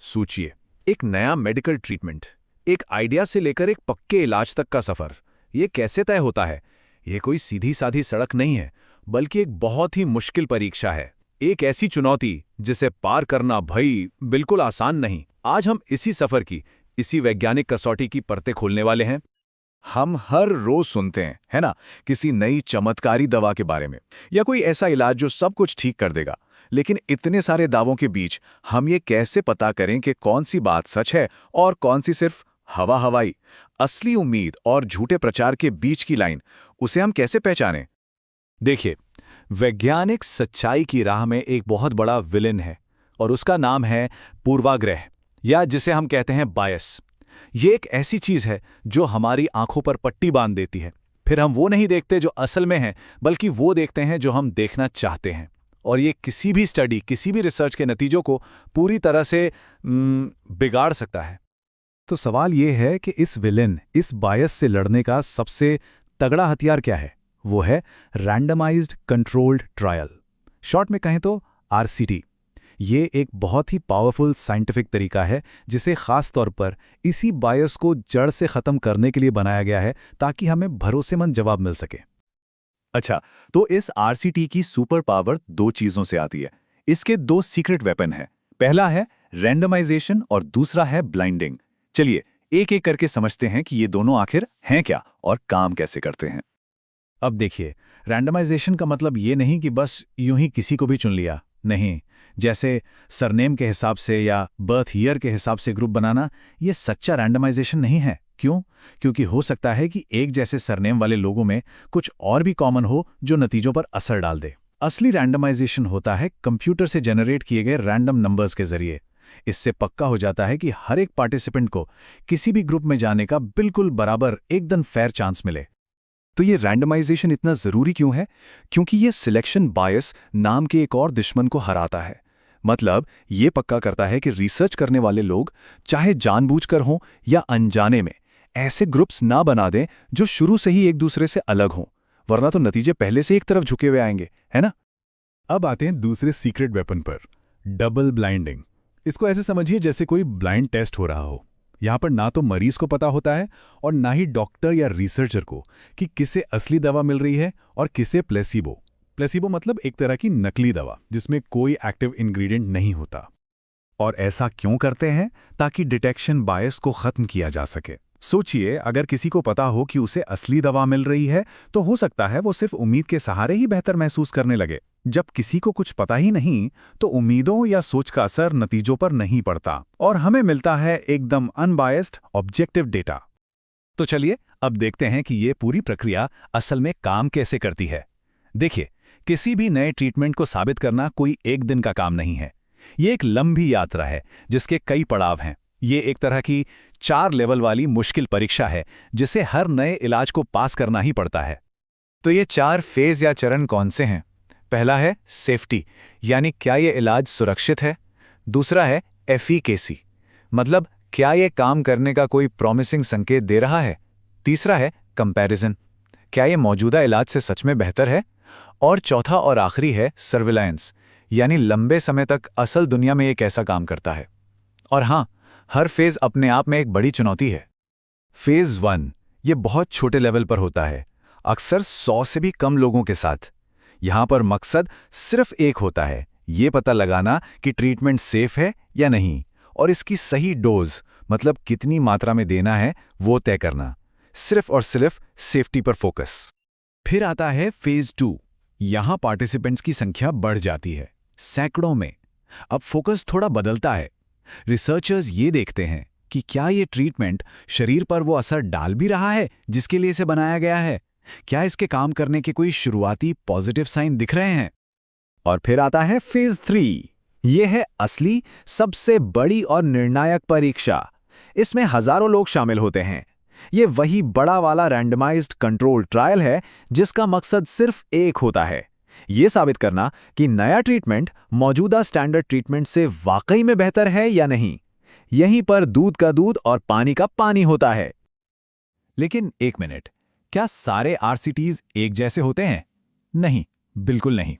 सोचिए, एक नया मेडिकल ट्रीटमेंट, एक आइडिया से लेकर एक पक्के इलाज तक का सफर, ये कैसे तय होता है? ये कोई सीधी साधी सड़क नहीं है, बल्कि एक बहुत ही मुश्किल परीक्षा है। एक ऐसी चुनौती जिसे पार करना भई बिल्कुल आसान नहीं। आज हम इसी सफर की, इसी वैज्ञानिक कसौटी की परतें खोलने वाले हैं। हम हर रोज सुनते हैं, है ना, किसी नई चमत्कारी दवा के बारे में या कोई ऐसा इलाज जो सब कुछ ठीक कर देगा। लेकिन इतने सारे दावों के बीच हम ये कैसे पता करें कि कौन सी बात सच है और कौन सी सिर्फ हवा हवाई? असली उम्मीद और झूठे प्रचार के बीच की लाइन, उसे हम कैसे पहचानें? देखिए, वैज्ञानिक सच्चाई की राह में एक बहुत बड़ा विलेन है और उसका नाम है पूर्वाग्रह, या जिसे हम कहते हैं बायस। ये एक ऐसी चीज है जो हमारी आंखों पर पट्टी बांध देती है। फिर हम वो नहीं देखते जो असल में है, बल्कि वो देखते हैं जो हम देखना चाहते हैं। और ये किसी भी स्टडी, किसी भी रिसर्च के नतीजों को पूरी तरह से बिगाड़ सकता है। तो सवाल ये है कि इस विलेन, इस बायस से लड़ने का सबसे तगड़ा हथियार क्या है? वो है रैंडमाइज्ड कंट्रोल्ड ट्रायल, शॉर्ट में कहें तो आरसीटी। ये एक बहुत ही पावरफुल साइंटिफिक तरीका है जिसे खास तौर पर इसी बायस को जड़ से खत्म करने के लिए बनाया गया है, ताकि हमें भरोसेमंद जवाब मिल सके। अच्छा, तो इस आरसीटी की सुपर पावर दो चीजों से आती है। इसके दो सीक्रेट वेपन हैं। पहला है रैंडमाइजेशन और दूसरा है ब्लाइंडिंग। चलिए एक एक करके समझते हैं कि ये दोनों आखिर हैं क्या और काम कैसे करते हैं। अब देखिए, रैंडमाइजेशन का मतलब ये नहीं कि बस यूं ही किसी को भी चुन लिया। नहीं, जैसे सरनेम के हिसाब से या बर्थ ईयर के हिसाब से ग्रुप बनाना, ये सच्चा रैंडमाइजेशन नहीं है। क्यों? क्योंकि हो सकता है कि एक जैसे सरनेम वाले लोगों में कुछ और भी कॉमन हो जो नतीजों पर असर डाल दे। असली रैंडमाइजेशन होता है कंप्यूटर से जनरेट किए गए रैंडम नंबर्स के जरिए। इससे पक्का हो जाता है कि हर एक पार्टिसिपेंट को किसी भी ग्रुप में जाने का बिल्कुल बराबर, एकदम फेयर चांस मिले। तो ये रैंडमाइजेशन इतना जरूरी क्यों है? क्योंकि ये सिलेक्शन बायस नाम के एक और दुश्मन को हराता है। मतलब ये पक्का करता है कि रिसर्च करने वाले लोग, चाहे जानबूझकर हों या अनजाने में, ऐसे ग्रुप्स ना बना दें जो शुरू से ही एक दूसरे से अलग हों, वरना तो नतीजे पहले से एक तरफ झुके हुए आएंगे, है ना? अब आते हैं दूसरे सीक्रेट वेपन पर, डबल ब्लाइंडिंग। इसको ऐसे समझिए जैसे कोई ब्लाइंड टेस्ट हो रहा हो। यहाँ पर ना तो मरीज को पता होता है और ना ही डॉक्टर या रिसर्चर को कि किसे असली दवा मिल रही है और किसे प्लेसिबो। प्लेसिबो मतलब एक तरह की नकली दवा जिसमें कोई एक्टिव इंग्रेडिएंट नहीं होता। और ऐसा क्यों करते हैं? ताकि डिटेक्शन बायस को खत्म किया जा सके। सोचिए, अगर किसी को पता हो कि उसे असली दवा मिल रही है, तो हो सकता है वो सिर्फ उम्मीद के सहारे ही बेहतर महसूस करने लगे। जब किसी को कुछ पता ही नहीं, तो उम्मीदों या सोच का असर नतीजों पर नहीं पड़ता और हमें मिलता है एकदम अनबायस्ड ऑब्जेक्टिव डेटा। तो चलिए अब देखते हैं कि ये पूरी प्रक्रिया असल में काम कैसे करती है। देखिए, किसी भी नए ट्रीटमेंट को साबित करना कोई एक दिन का काम नहीं है। ये एक लंबी यात्रा है जिसके कई पड़ाव हैं। ये एक तरह की 4 लेवल वाली मुश्किल परीक्षा है जिसे हर नए इलाज को पास करना ही पड़ता है। तो ये 4 फेज या चरण कौन से हैं? पहला है सेफ्टी, यानी क्या ये इलाज सुरक्षित है। दूसरा है एफिकेसी, मतलब क्या ये काम करने का कोई प्रॉमिसिंग संकेत दे रहा है। तीसरा है कंपैरिजन, क्या ये मौजूदा इलाज से सच में बेहतर है। और चौथा और आखिरी है सर्विलांस, यानी लंबे समय तक असल दुनिया में ये कैसा काम करता है। और हाँ, हर फेज अपने आप में एक बड़ी चुनौती है। फेज 1 ये बहुत छोटे लेवल पर होता है, अक्सर 100 से भी कम लोगों के साथ। यहां पर मकसद सिर्फ एक होता है, ये पता लगाना कि ट्रीटमेंट सेफ है या नहीं, और इसकी सही डोज, मतलब कितनी मात्रा में देना है, वो तय करना। सिर्फ और सिर्फ सेफ्टी पर फोकस। फिर आता है फेज 2। यहां पार्टिसिपेंट्स की संख्या बढ़ जाती है, सैकड़ों में। अब फोकस थोड़ा बदलता है। रिसर्चर्स ये देखते हैं कि क्या ये ट्रीटमेंट शरीर पर वो असर डाल भी रहा है जिसके लिए इसे बनाया गया है। क्या इसके काम करने के कोई शुरुआती पॉजिटिव साइन दिख रहे हैं। और फिर आता है फेज 3। यह है असली, सबसे बड़ी और निर्णायक परीक्षा। इसमें हजारों लोग शामिल होते हैं। ये वही बड़ा वाला रैंडमाइज्ड कंट्रोल ट्रायल है जिसका मकसद सिर्फ एक होता है, ये साबित करना कि नया ट्रीटमेंट मौजूदा स्टैंडर्ड ट्रीटमेंट से वाकई में बेहतर है या नहीं। यहीं पर दूध का दूध और पानी का पानी होता है। लेकिन एक मिनट, क्या सारे आरसीटीज एक जैसे होते हैं? नहीं, बिल्कुल नहीं।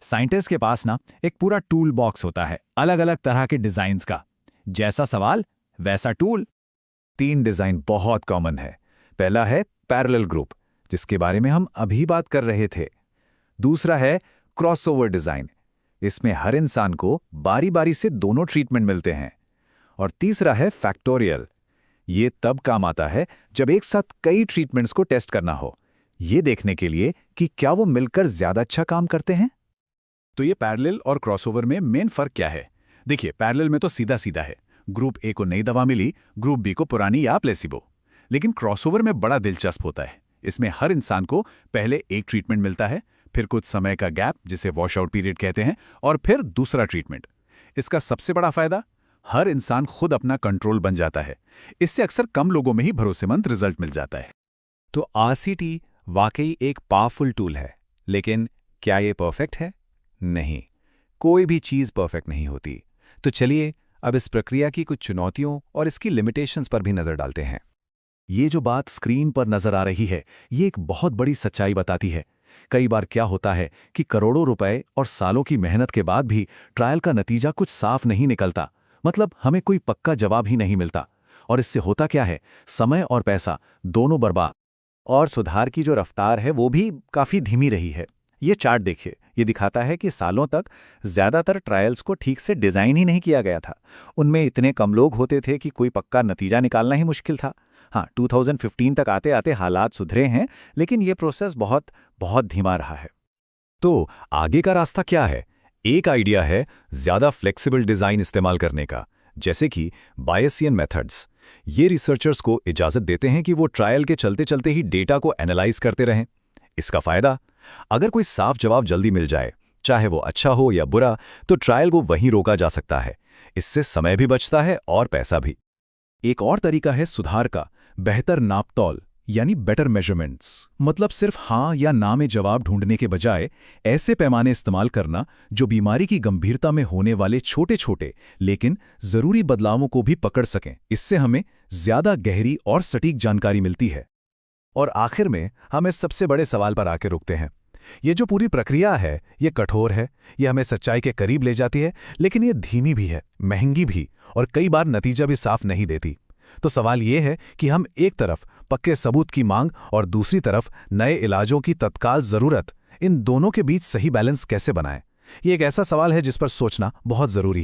साइंटिस्ट के पास ना एक पूरा टूल बॉक्स होता है, अलग अलग तरह के डिजाइन्स का। जैसा सवाल वैसा टूल। 3 डिज़ाइन बहुत कॉमन है। पहला है पैरेलल ग्रुप, जिसके बारे में हम अभी बात कर रहे थे। दूसरा है क्रॉसओवर डिज़ाइन, इसमें हर इंसान को बारी बारी से दोनों ट्रीटमेंट मिलते हैं। और तीसरा है फैक्टोरियल, ये तब काम आता है जब एक साथ कई ट्रीटमेंट्स को टेस्ट करना हो, ये देखने के लिए कि क्या वो मिलकर ज़्यादा अच्छा काम करते हैं। तो ये पैरेलल और क्रॉसओवर में मेन फर्क क्या है? देखिए, पैरेलल में तो सीधा सीधा है, ग्रुप ए को नई दवा मिली, ग्रुप बी को पुरानी या प्लेसिबो। लेकिन क्रॉसओवर में बड़ा दिलचस्प होता है। इसमें हर इंसान को पहले एक ट्रीटमेंट मिलता है, फिर कुछ समय का गैप जिसे वॉश आउट पीरियड कहते हैं, और फिर दूसरा ट्रीटमेंट। इसका सबसे बड़ा फायदा, हर इंसान खुद अपना कंट्रोल बन जाता है। इससे अक्सर कम लोगों में ही भरोसेमंद रिजल्ट मिल जाता है। तो आरसीटी वाकई एक पावरफुल टूल है, लेकिन क्या ये परफेक्ट है? नहीं, कोई भी चीज़ परफेक्ट नहीं होती। तो चलिए अब इस प्रक्रिया की कुछ चुनौतियों और इसकी लिमिटेशंस पर भी नजर डालते हैं। ये जो बात स्क्रीन पर नजर आ रही है, ये एक बहुत बड़ी सच्चाई बताती है। कई बार क्या होता है कि करोड़ों रुपए और सालों की मेहनत के बाद भी ट्रायल का नतीजा कुछ साफ नहीं निकलता। मतलब हमें कोई पक्का जवाब ही नहीं मिलता। और इससे होता क्या है, समय और पैसा दोनों बर्बाद। और सुधार की जो रफ्तार है वो भी काफ़ी धीमी रही है। ये चार्ट देखिए, ये दिखाता है कि सालों तक ज़्यादातर ट्रायल्स को ठीक से डिज़ाइन ही नहीं किया गया था। उनमें इतने कम लोग होते थे कि कोई पक्का नतीजा निकालना ही मुश्किल था। हाँ, 2015 तक आते आते हालात सुधरे हैं, लेकिन ये प्रोसेस बहुत बहुत धीमा रहा है। तो आगे का रास्ता क्या है? एक आइडिया है ज़्यादा फ्लेक्सिबल डिज़ाइन इस्तेमाल करने का, जैसे कि बायसियन मेथड्स। ये रिसर्चर्स को इजाज़त देते हैं कि वो ट्रायल के चलते चलते ही डेटा को एनालाइज करते रहें। इसका फ़ायदा, अगर कोई साफ जवाब जल्दी मिल जाए, चाहे वो अच्छा हो या बुरा, तो ट्रायल को वहीं रोका जा सकता है। इससे समय भी बचता है और पैसा भी। एक और तरीका है सुधार का, बेहतर नापतौल यानी बेटर मेजरमेंट्स। मतलब सिर्फ हाँ या ना में जवाब ढूंढने के बजाय ऐसे पैमाने इस्तेमाल करना जो बीमारी की गंभीरता में होने वाले छोटे छोटे लेकिन जरूरी बदलावों को भी पकड़ सकें। इससे हमें ज्यादा गहरी और सटीक जानकारी मिलती है। और आखिर में हम इस सबसे बड़े सवाल पर आके रुकते हैं। ये जो पूरी प्रक्रिया है, ये कठोर है, ये हमें सच्चाई के करीब ले जाती है, लेकिन ये धीमी भी है, महंगी भी, और कई बार नतीजा भी साफ नहीं देती। तो सवाल ये है कि हम एक तरफ पक्के सबूत की मांग और दूसरी तरफ नए इलाजों की तत्काल ज़रूरत, इन दोनों के बीच सही बैलेंस कैसे बनाएं? ये एक ऐसा सवाल है जिस पर सोचना बहुत ज़रूरी है।